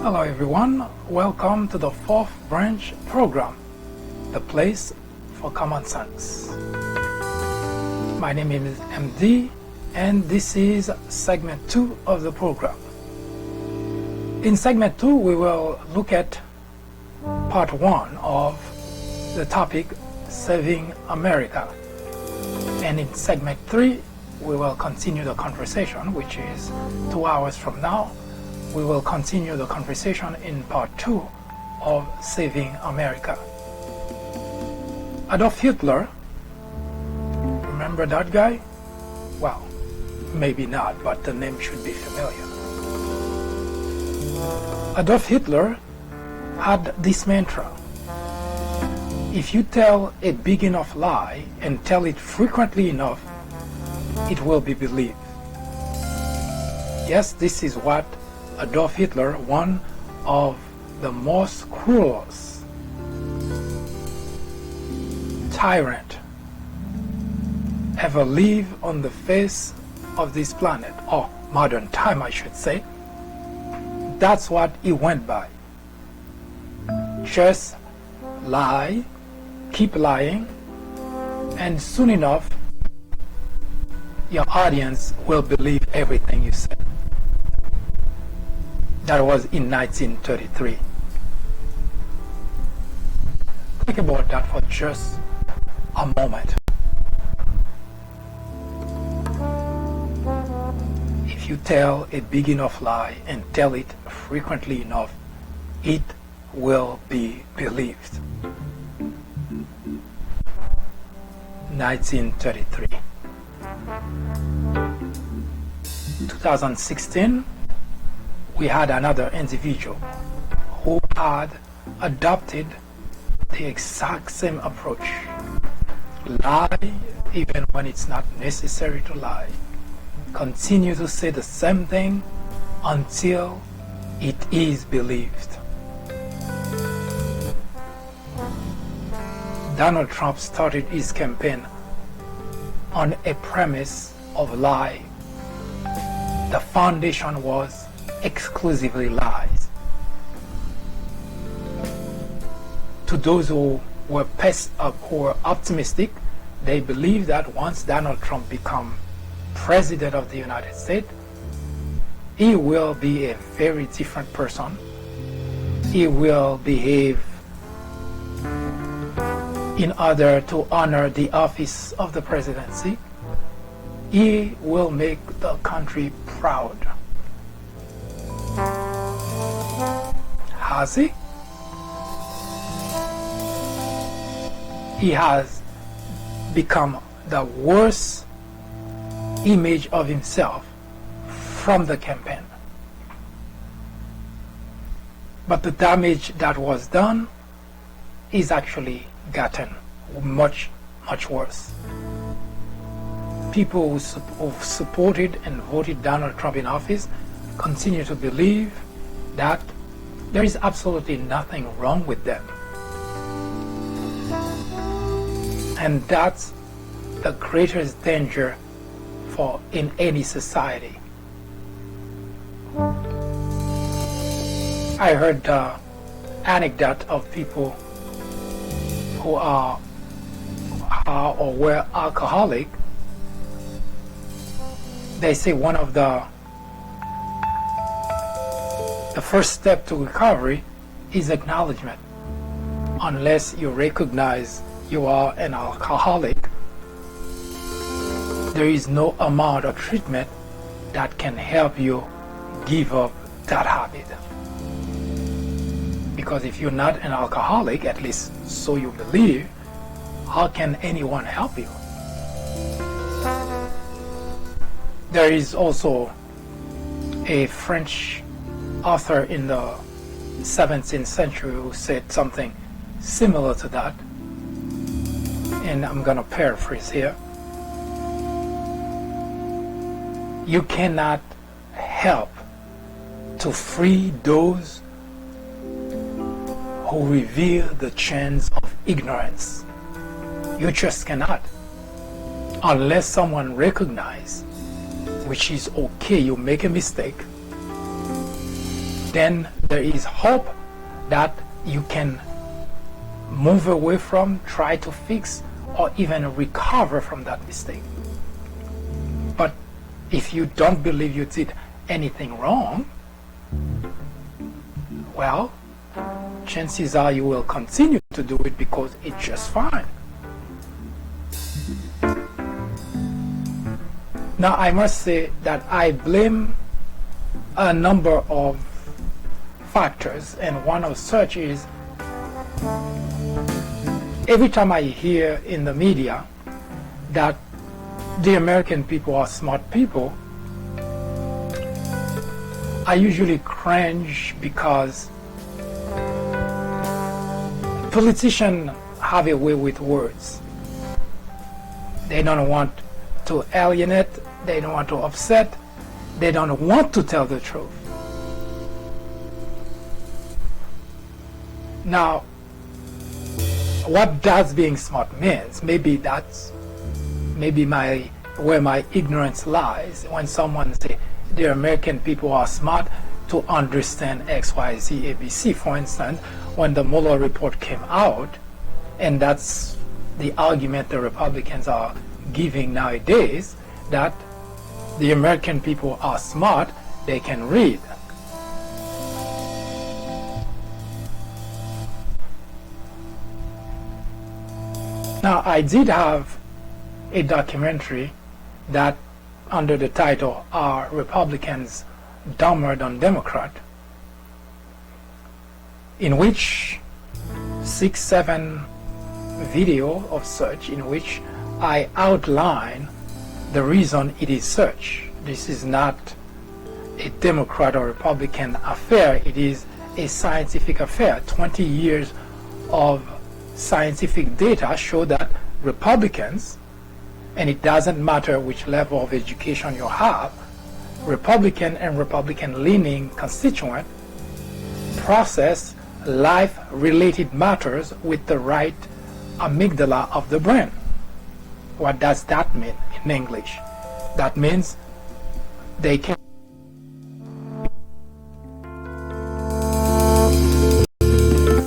Hello everyone, welcome to the fourth branch program, the place for common sense. My name is MD and this is segment 2 of the program. In segment 2 we will look at part 1 of the topic Saving America, and in segment 3 we will continue the conversation, which is 2 hours from now. We will continue the conversation in part 2 of Saving America. Adolf Hitler, remember that guy? Well, maybe not, but the name should be familiar. Adolf Hitler had this mantra: if you tell a big enough lie and tell it frequently enough, it will be believed. Yes, this is what Adolf Hitler, one of the most cruelest tyrant ever lived on the face of this planet, or modern time I should say. That's what he went by. Just lie, keep lying, and soon enough your audience will believe everything you say. That was in 1933. Think about that for just a moment. If you tell a big enough lie and tell it frequently enough, it will be believed. 1933. 2016, we had another individual who had adopted the exact same approach. Lie even when it's not necessary to lie. Continue to say the same thing until it is believed. Donald Trump started his campaign on a premise of lie. The foundation was exclusively lies. To those who were optimistic, they believed that once Donald Trump becomes president of the United States, he will be a very different person. He will behave in order to honor the office of the presidency. He will make the country proud. Has he? He has become the worst image of himself from the campaign. But the damage that was done is actually gotten much, much worse. People who supported and voted Donald Trump in office continue to believe that there is absolutely nothing wrong with them. And that's the greatest danger in any society. I heard the anecdote of people who are or were alcoholic. They say one of the first step to recovery is acknowledgement. Unless you recognize you are an alcoholic, there is no amount of treatment that can help you give up that habit. Because if you're not an alcoholic, at least so you believe, how can anyone help you? There is also a French author in the 17th century who said something similar to that, and I'm going to paraphrase here. You cannot help to free those who reveal the chains of ignorance. You just cannot, unless someone recognizes, which is okay, you make a mistake, then there is hope that you can move away from, try to fix, or even recover from that mistake. But if you don't believe you did anything wrong, well, chances are you will continue to do it because it's just fine. Now, I must say that I blame a number of factors, and one of such is every time I hear in the media that the American people are smart people, I usually cringe because politicians have a way with words. They don't want to alienate, they don't want to upset, they don't want to tell the truth. Now, what does being smart means? Maybe that's where my ignorance lies. When someone say the American people are smart to understand X, Y, Z, ABC, for instance, when the Mueller report came out, and that's the argument the Republicans are giving nowadays, that the American people are smart, they can read. Now, I did have a documentary that under the title Are Republicans Dumber Than Democrat, in which 6-7 video of such, in which I outline the reason it is such. This is not a Democrat or Republican affair, it is a scientific affair. 20 years of scientific data show that Republicans, and it doesn't matter which level of education you have, Republican and Republican-leaning constituent process life-related matters with the right amygdala of the brain. What does that mean in English? That means they can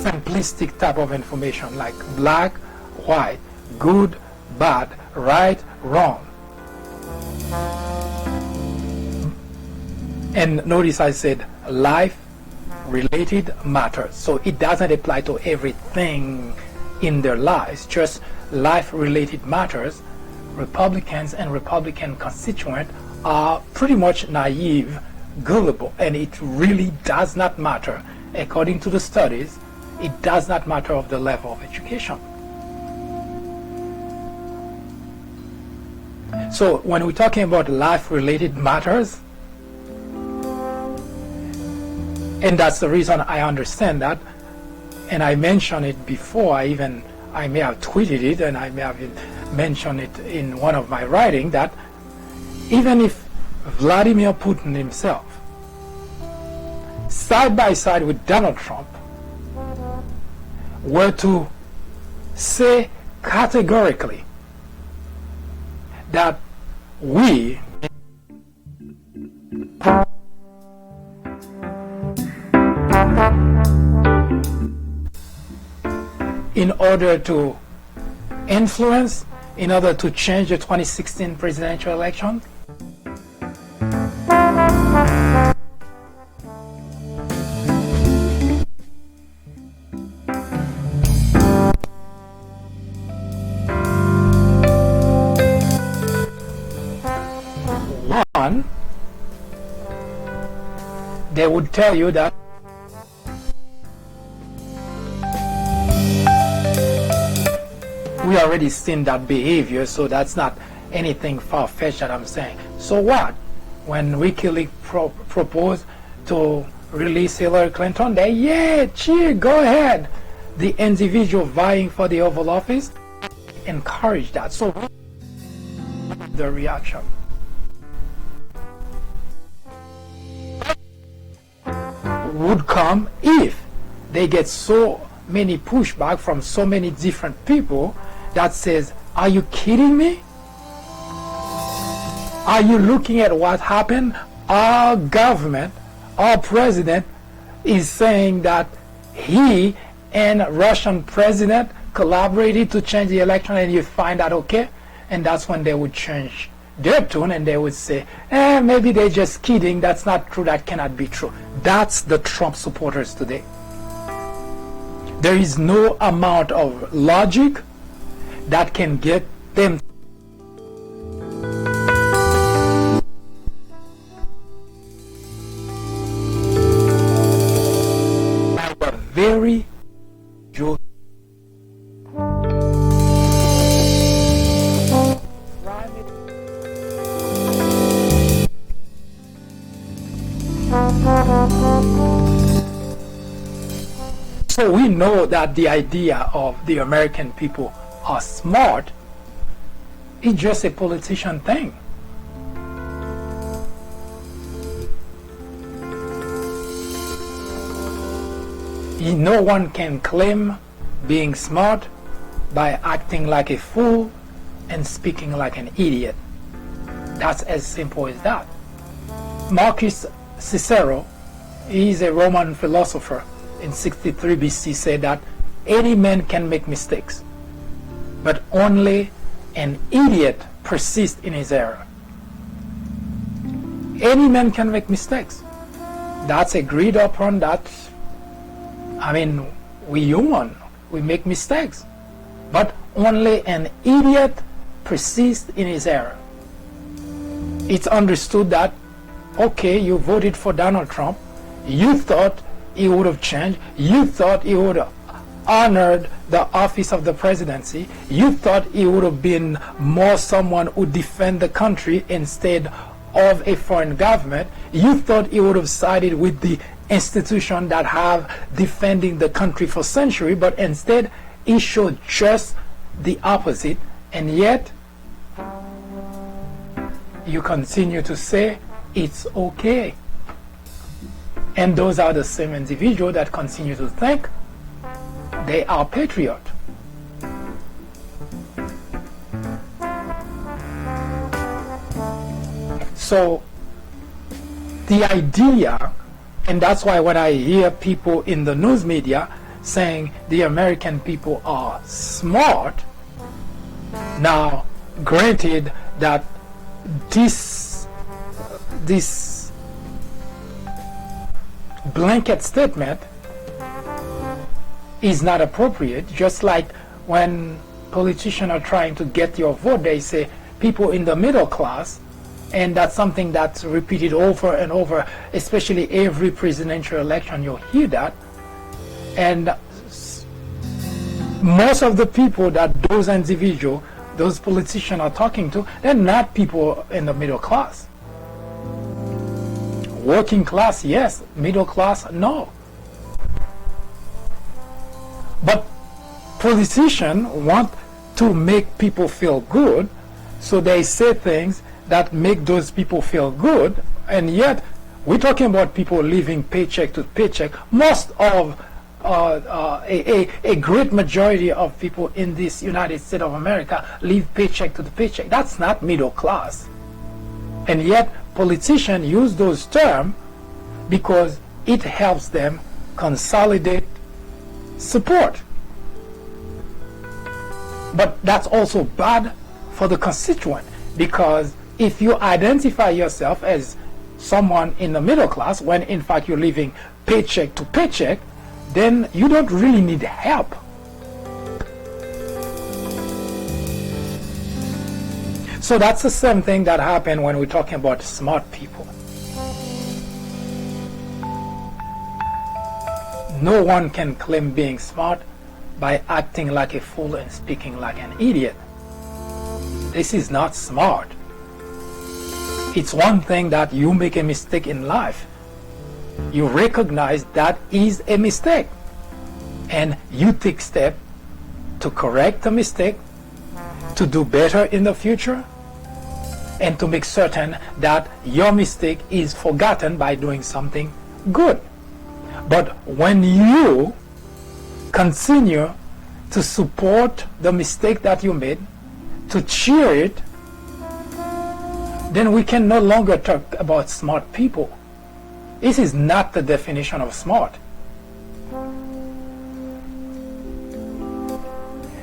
simplistic type of information like black, white, good, bad, right, wrong. And notice I said life-related matters. So it doesn't apply to everything in their lives, just life-related matters. Republicans and Republican constituents are pretty much naive, gullible, and it really does not matter. According to the studies, it does not matter of the level of education. So when we're talking about life-related matters, and that's the reason I understand that, and I mentioned it before, I may have tweeted it, and I may have mentioned it in one of my writings, that even if Vladimir Putin himself, side by side with Donald Trump, were to say categorically that we in order to influence, in order to change the 2016 presidential election, one, they would tell you that we already seen that behavior, so that's not anything far-fetched that I'm saying. So what? When WikiLeaks proposed to release Hillary Clinton, they, yeah, cheer, go ahead. The individual vying for the Oval Office encouraged that. So the reaction would come if they get so many pushback from so many different people that says, are you kidding me? Are you looking at what happened? Our government, our president is saying that he and Russian president collaborated to change the election, and you find that okay, and that's when they would change their tune and they would say, maybe they're just kidding, that's not true, that cannot be true. That's the Trump supporters today. There is no amount of logic that can get them very good. So we know that the idea of the American people are smart is just a politician thing. No one can claim being smart by acting like a fool and speaking like an idiot. That's as simple as that. Marcus Cicero, he is a Roman philosopher in 63 BC, said that any man can make mistakes, but only an idiot persists in his error. Any man can make mistakes. That's agreed upon. That, I mean, we human, we make mistakes, but only an idiot persists in his error. It's understood that, okay, you voted for Donald Trump, you thought he would have changed, you thought he would have honored the office of the presidency, you thought he would have been more someone who defend the country instead of a foreign government, you thought he would have sided with the institution that have defending the country for centuries, but instead he showed just the opposite, and yet you continue to say it's okay. And those are the same individuals that continue to think they are patriot. So the idea, and that's why when I hear people in the news media saying the American people are smart, now granted that this blanket statement is not appropriate, just like when politicians are trying to get your vote, they say people in the middle class, and that's something that's repeated over and over, especially every presidential election, you'll hear that. And most of the people that those individuals, those politicians are talking to, they're not people in the middle class. Working class, yes. Middle class, no. But politicians want to make people feel good, so they say things that make those people feel good, and yet we're talking about people living paycheck to paycheck. Most of a great majority of people in this United States of America live paycheck to the paycheck. That's not middle class. And yet politicians use those terms because it helps them consolidate support. But that's also bad for the constituent, because if you identify yourself as someone in the middle class when in fact you're living paycheck to paycheck, then you don't really need help. So that's the same thing that happened when we're talking about smart people. No one can claim being smart by acting like a fool and speaking like an idiot. This is not smart. It's one thing that you make a mistake in life. You recognize that is a mistake, and you take steps to correct the mistake, to do better in the future, and to make certain that your mistake is forgotten by doing something good. But when you continue to support the mistake that you made, to cheer it, then we can no longer talk about smart people. This is not the definition of smart.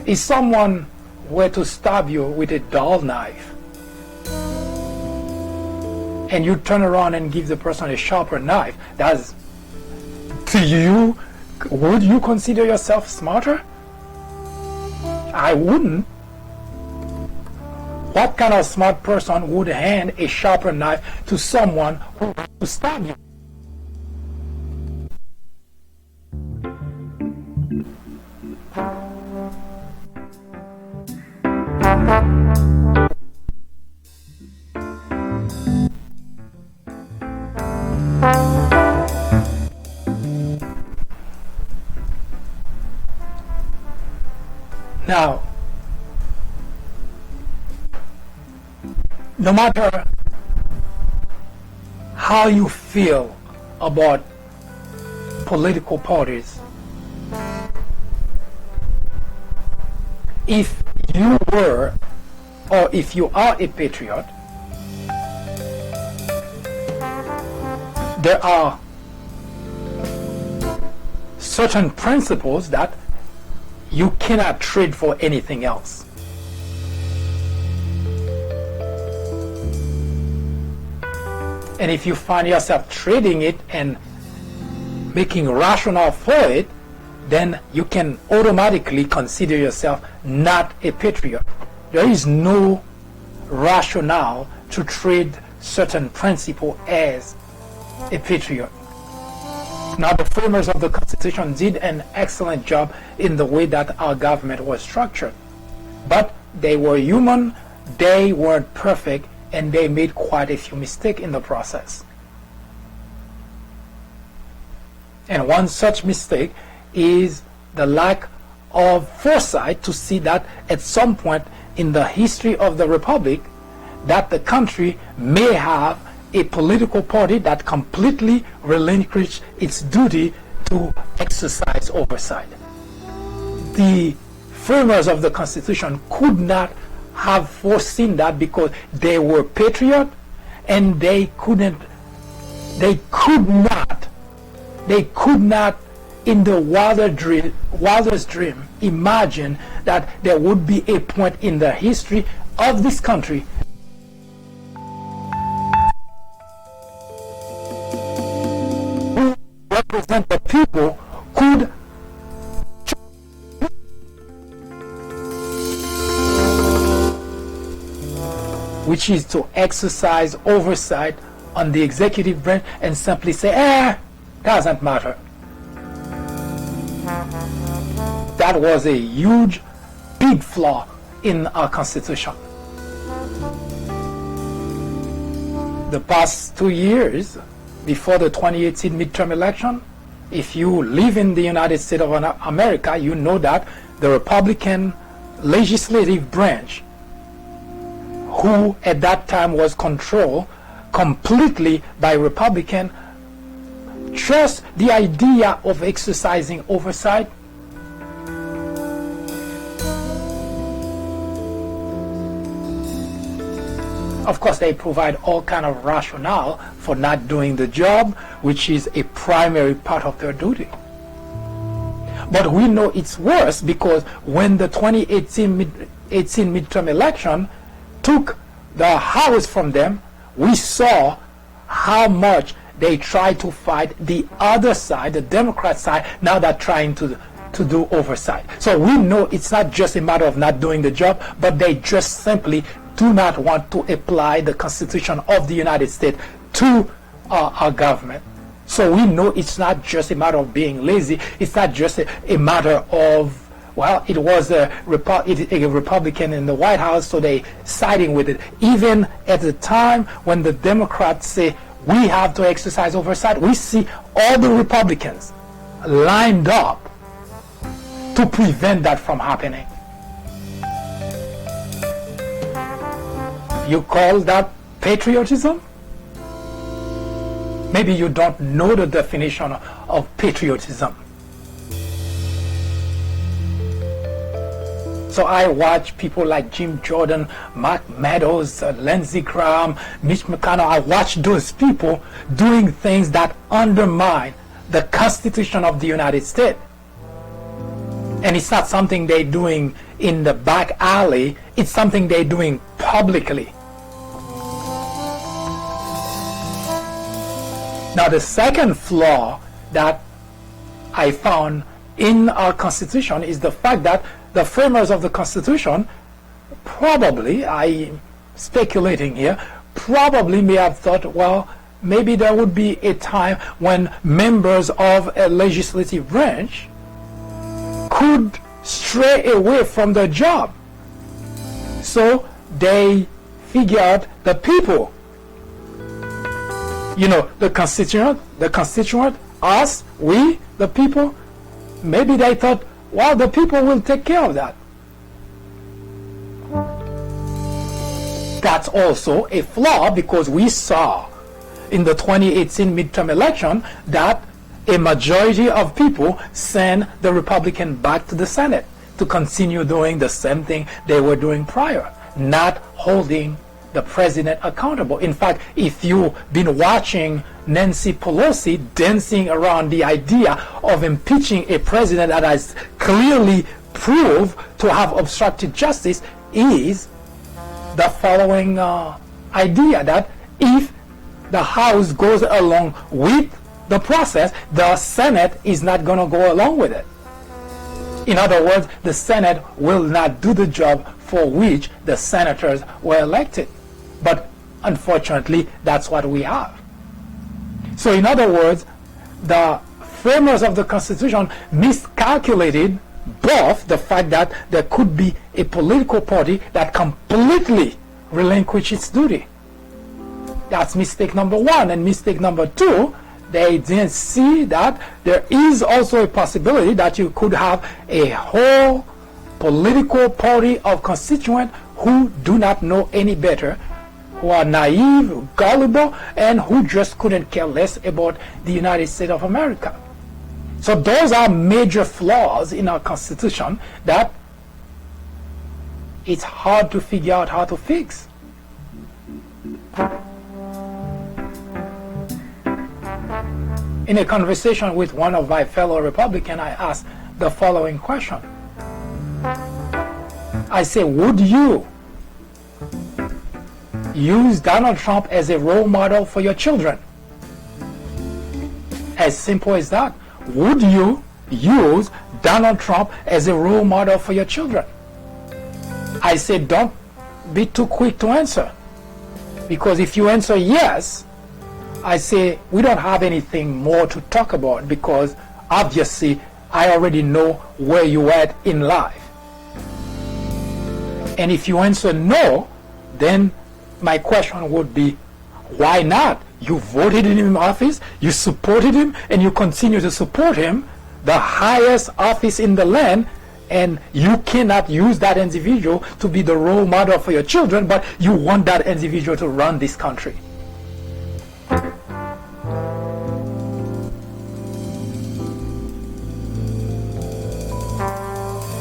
If someone were to stab you with a dull knife, and you turn around and give the person a sharper knife, would you consider yourself smarter? I wouldn't. What kind of smart person would hand a sharper knife to someone who wants to stab you? Now, no matter how you feel about political parties, if you were or if you are a patriot, there are certain principles that you cannot trade for anything else. And if you find yourself trading it and making rationale for it, then you can automatically consider yourself not a patriot. There is no rationale to trade certain principle as a patriot. Now, the framers of the Constitution did an excellent job in the way that our government was structured. But they were human, they weren't perfect, and they made quite a few mistakes in the process. And one such mistake is the lack of foresight to see that at some point in the history of the Republic, that the country may have a political party that completely relinquished its duty to exercise oversight. The framers of the Constitution could not have foreseen that because they were patriots and they could not in the wildest dream imagine that there would be a point in the history of this country who represent the people could which is to exercise oversight on the executive branch and simply say, doesn't matter. That was a huge, big flaw in our Constitution. The past 2 years, before the 2018 midterm election, if you live in the United States of America, you know that the Republican legislative branch, who at that time was controlled completely by Republican, just the idea of exercising oversight of course they provide all kind of rationale for not doing the job, which is a primary part of their duty. But we know it's worse because when the 2018 midterm election took the House from them, we saw how much they tried to fight the other side, the Democrat side. Now they're trying to do oversight. So we know it's not just a matter of not doing the job, but they just simply do not want to apply the Constitution of the United States to our government. So we know it's not just a matter of being lazy. It's not just a matter of, well, it was a Republican in the White House, so they siding with it. Even at the time when the Democrats say we have to exercise oversight, we see all the Republicans lined up to prevent that from happening. You call that patriotism? Maybe you don't know the definition of patriotism. So I watch people like Jim Jordan, Mark Meadows, Lindsey Graham, Mitch McConnell. I watch those people doing things that undermine the Constitution of the United States. And it's not something they're doing in the back alley. It's something they're doing publicly. Now, the second flaw that I found in our Constitution is the fact that the framers of the Constitution probably, I'm speculating here, probably may have thought, well, maybe there would be a time when members of a legislative branch could stray away from the job. So they figure out the people, the constituent, us, we, the people. Maybe they thought, well, the people will take care of that. That's also a flaw, because we saw in the 2018 midterm election that a majority of people sent the Republican back to the Senate to continue doing the same thing they were doing prior, not holding the president accountable. In fact, if you've been watching Nancy Pelosi dancing around the idea of impeaching a president that has clearly proved to have obstructed justice, is the following idea that if the House goes along with the process, the Senate is not going to go along with it. In other words, the Senate will not do the job for which the senators were elected. But unfortunately, that's what we have. So in other words, the framers of the Constitution miscalculated both the fact that there could be a political party that completely relinquished its duty. That's mistake number one. And mistake number two, they didn't see that there is also a possibility that you could have a whole political party of constituents who do not know any better, who are naive, gullible, and who just couldn't care less about the United States of America. So those are major flaws in our Constitution that it's hard to figure out how to fix. In a conversation with one of my fellow Republicans, I asked the following question. I say, would you use Donald Trump as a role model for your children? As simple as that. Would you use Donald Trump as a role model for your children? I said, don't be too quick to answer. Because if you answer yes, I say, we don't have anything more to talk about, because obviously I already know where you're at in life. And if you answer no, then my question would be, why not? You voted in him in office, you supported him, and you continue to support him, the highest office in the land, and you cannot use that individual to be the role model for your children, but you want that individual to run this country.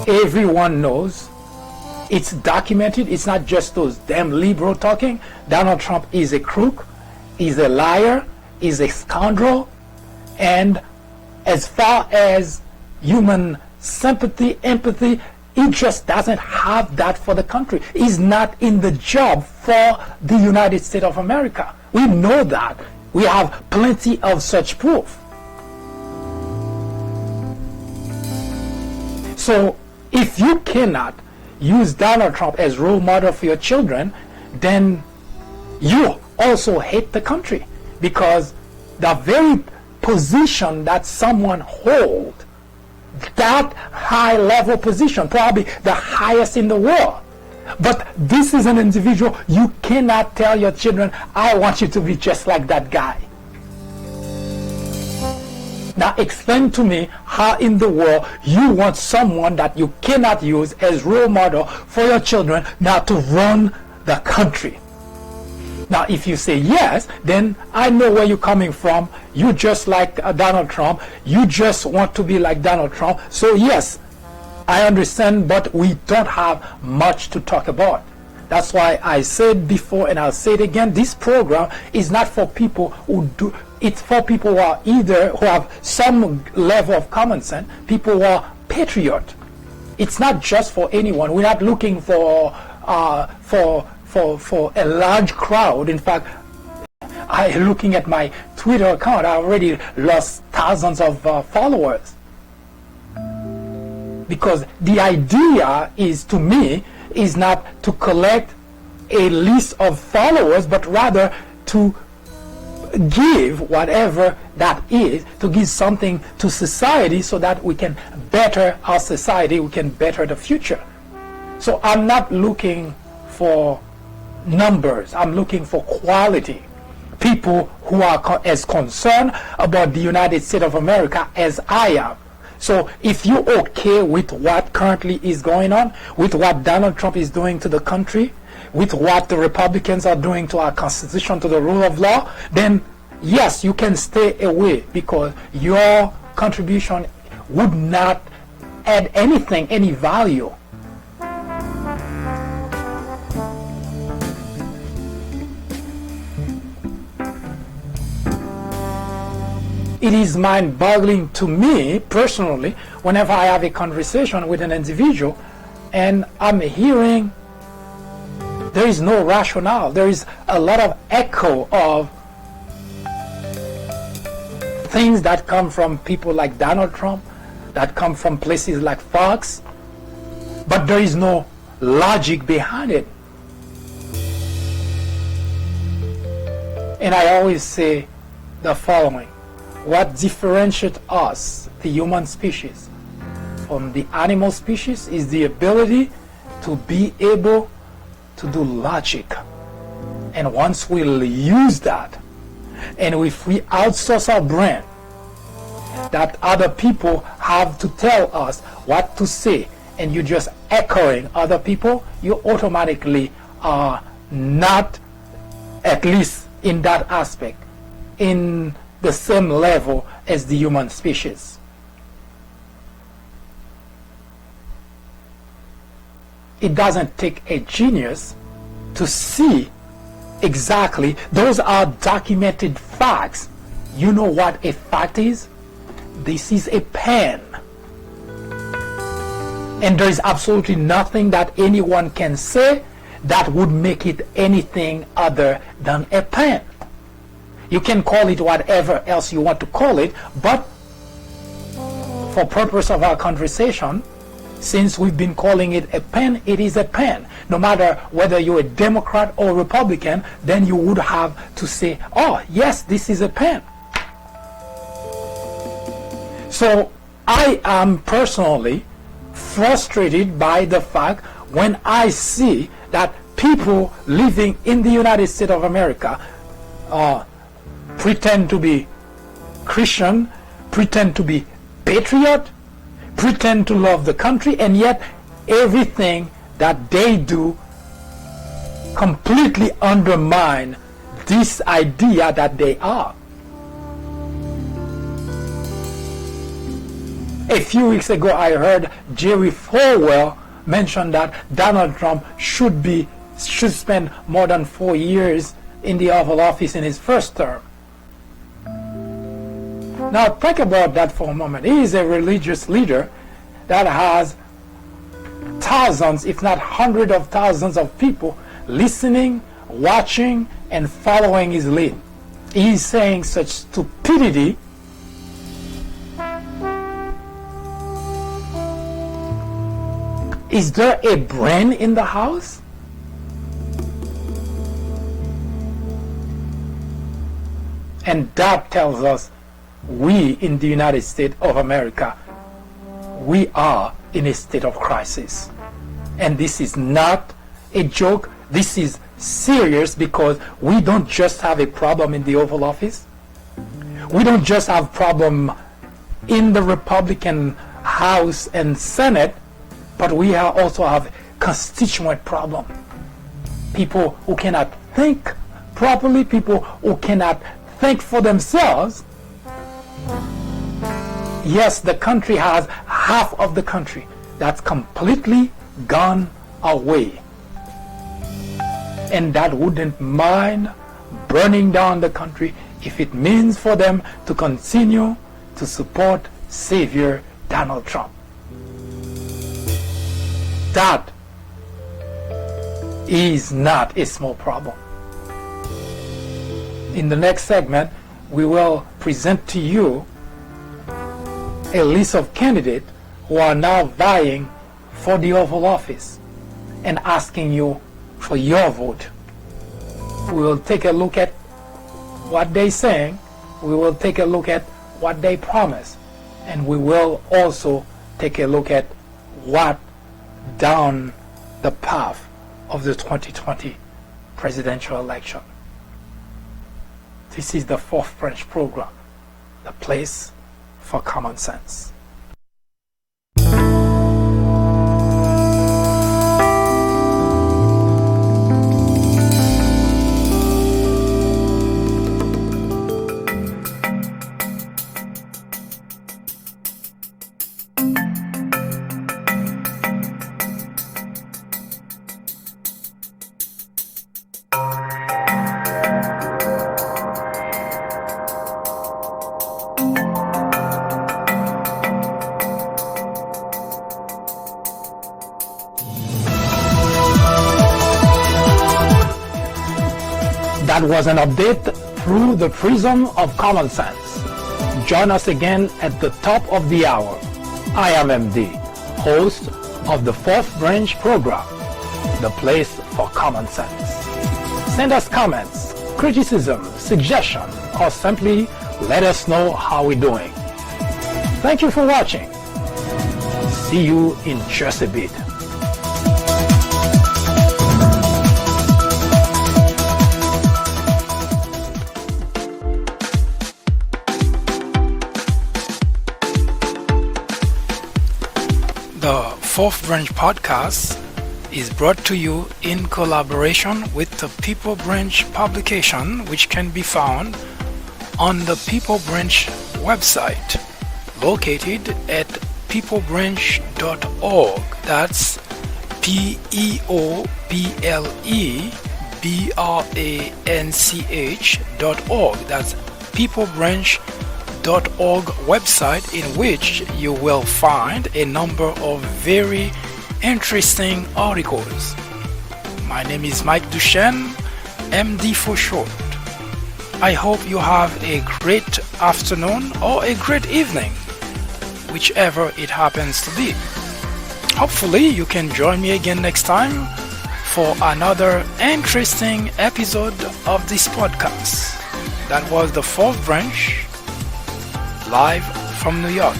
Everyone knows, it's documented, it's not just those damn liberal talking. Donald Trump is a crook, he's a liar, he's a scoundrel, and as far as human sympathy, empathy, he just doesn't have that for the country. He's not in the job for the United States of America. We know that. We have plenty of such proof. So if you cannot use Donald Trump as role model for your children, then you also hate the country, because the very position that someone holds, that high level position, probably the highest in the world, but this is an individual, you cannot tell your children, I want you to be just like that guy. Now explain to me how in the world you want someone that you cannot use as role model for your children now to run the country. Now if you say yes, then I know where you're coming from. You just like Donald Trump. You just want to be like Donald Trump. So yes, I understand, but we don't have much to talk about. That's why I said before, and I'll say it again, this program is not for people who do, it's for people who are who have some level of common sense, people who are patriot. It's not just for anyone. We're not looking for a large crowd. In fact, looking at my Twitter account, I already lost thousands of followers. Because the idea is, to me, is not to collect a list of followers, but rather to give whatever that is, to give something to society so that we can better our society, we can better the future. So I'm not looking for numbers, I'm looking for quality. People who are as concerned about the United States of America as I am. So if you're okay with what currently is going on, with what Donald Trump is doing to the country, with what the Republicans are doing to our Constitution, to the rule of law, then yes, you can stay away, because your contribution would not add anything, any value. It is mind-boggling to me personally whenever I have a conversation with an individual and I'm hearing there is no rationale. There is a lot of echo of things that come from people like Donald Trump, that come from places like Fox, but there is no logic behind it. And I always say the following: what differentiates us, the human species, from the animal species is the ability to be able to do logic. And once we use that, and if we outsource our brain, that other people have to tell us what to say, and you're just echoing other people, you automatically are not, at least in that aspect, in the same level as the human species. It doesn't take a genius to see exactly. Those are documented facts. You know what a fact is? This is a pen. And there is absolutely nothing that anyone can say that would make it anything other than a pen. You can call it whatever else you want to call it, but for purpose of our conversation, since we've been calling it a pen, it is a pen. No matter whether you're a Democrat or Republican, then you would have to say, oh, yes, this is a pen. So I am personally frustrated by the fact when I see that people living in the United States of America pretend to be Christian, pretend to be patriot, pretend to love the country, and yet everything that they do completely undermine this idea that they are. A few weeks ago, I heard Jerry Falwell mention that Donald Trump should spend more than 4 years in the Oval Office in his first term. Now think about that for a moment. He is a religious leader that has thousands, if not hundreds of thousands of people listening, watching, and following his lead. He is saying such stupidity. Is there a brain in the house? And that tells us we in the United States of America, we are in a state of crisis. And this is not a joke. This is serious, because we don't just have a problem in the Oval Office. We don't just have problem in the Republican House and Senate, but we also have constituent problem. People who cannot think properly, people who cannot think for themselves. Yes, the country has half of the country. that's completely gone away, and that wouldn't mind burning down the country if it means for them to continue to support Savior Donald Trump. That is not a small problem. In the next segment, we will present to you a list of candidates who are now vying for the Oval Office and asking you for your vote. We will take a look at what they're saying, we will take a look at what they promise, and we will also take a look at what down the path of the 2020 presidential election. This is the Fourth Branch program, the place for common sense. That was an update through the prism of common sense. Join us again at the top of the hour. I am MD, host of the Fourth Branch program, the place for common sense. Send us comments, criticism, suggestion, or simply let us know how we're doing. Thank you for watching. See you in just a bit. The Fourth Branch podcast is brought to you in collaboration with the People Branch publication, which can be found on the People Branch website, located at peoplebranch.org. That's peoplebranch.org. That's peoplebranch.org website, in which you will find a number of very interesting articles. My name is Mike Duchesne, MD for short. I hope you have a great afternoon or a great evening, whichever it happens to be. Hopefully you can join me again next time for another interesting episode of this podcast. That was the Fourth Branch, live from New York.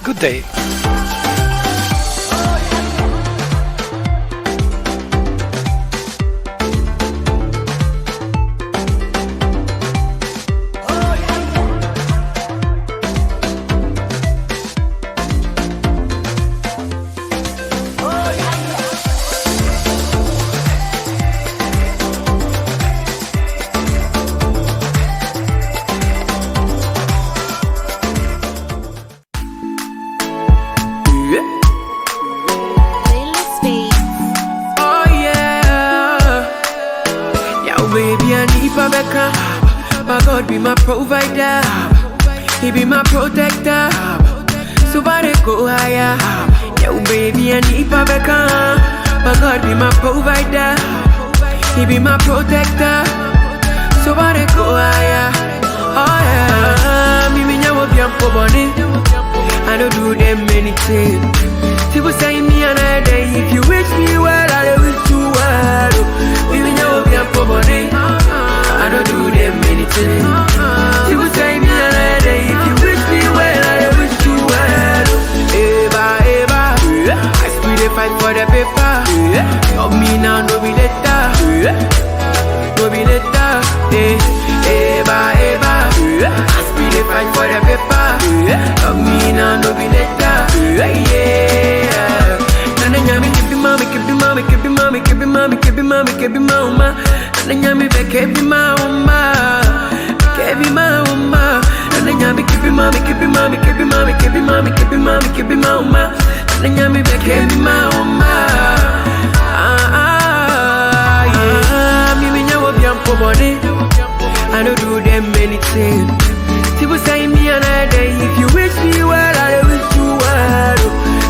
Good day. My God be my provider, He be my protector. Somebody go higher. Yo baby, I need Pabeka. My God be my provider, He be my protector. Somebody go higher. Oh yeah, me nyawo bi ampo boni. I don't do them anything. People say me another day. If you wish me well, I wish you well. Me nyawo bi ampo boni. I don't do them anything. People say me another day. If you wish me well, I wish you well. Eva, Eva, I still dey fight for the paper. Love me now, no be later. No be later. Eva, Eva, I still dey fight for the paper. Love me now, no be later. Yeah. Nana nyami kebi mama, kebi mama, kebi mama, kebi mama, kebi mama, kebi mama. Nana nyami be kebi mama, kebi mama. And then yami keep mommy, keep mommy, keep mommy, keep mommy, keep mommy, keep mama. And then yami be keep mama. Me nyawo biampo body. I don't do them anything. People say me another day. If you wish me well, I wish you well.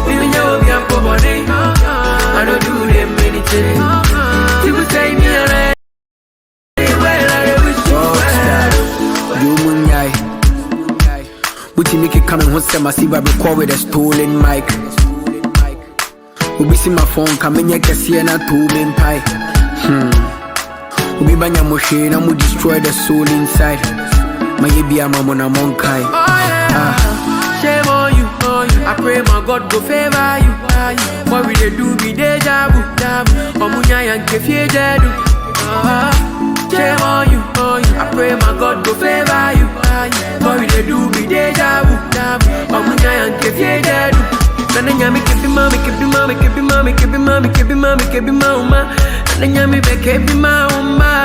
Me nyawo biampo body. I don't do them anything. People say me another day. Well, I wish you well. You munyai. But you make it coming home, say massive record with a stolen mic. We see my phone coming here, can see na two main pie. We banya machine and we destroy the soul inside. My baby, I'm on a monkai. Shame on you, I pray my God go favor you. What we they do be deja vu. Omunya and kefie dedu. Shame on you, I pray my God go favor you. What we they do be deja vu. Omunya and kefie dedu. Nana nyami kebi mami, kebi mami, kebi mami, kebi mami, kebi mami, kebi mama. Nana nyami be kebi mama,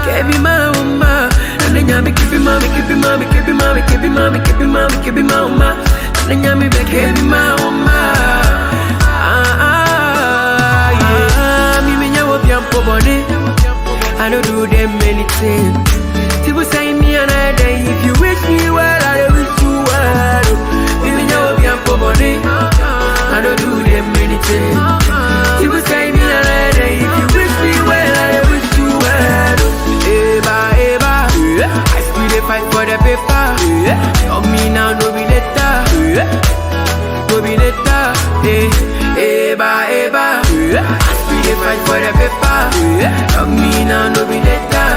kebi mama. Nana nyami kebi mami, kebi mami, kebi mami, kebi mami, kebi mami, kebi mama. Nana nyami be kebi mama. Me nyawo biampo body. I don't do them anything. People say me another day. If you wish me well, I wish you well. Me nyawo biampo body. I don't do them anything. People say me another day. If you wish me well, I wish you well. Eba, eba. I still dey fight for the paper. Of me now, no be later. No be later. Eba, eba. I still dey fight for the paper. Of me now, no be later.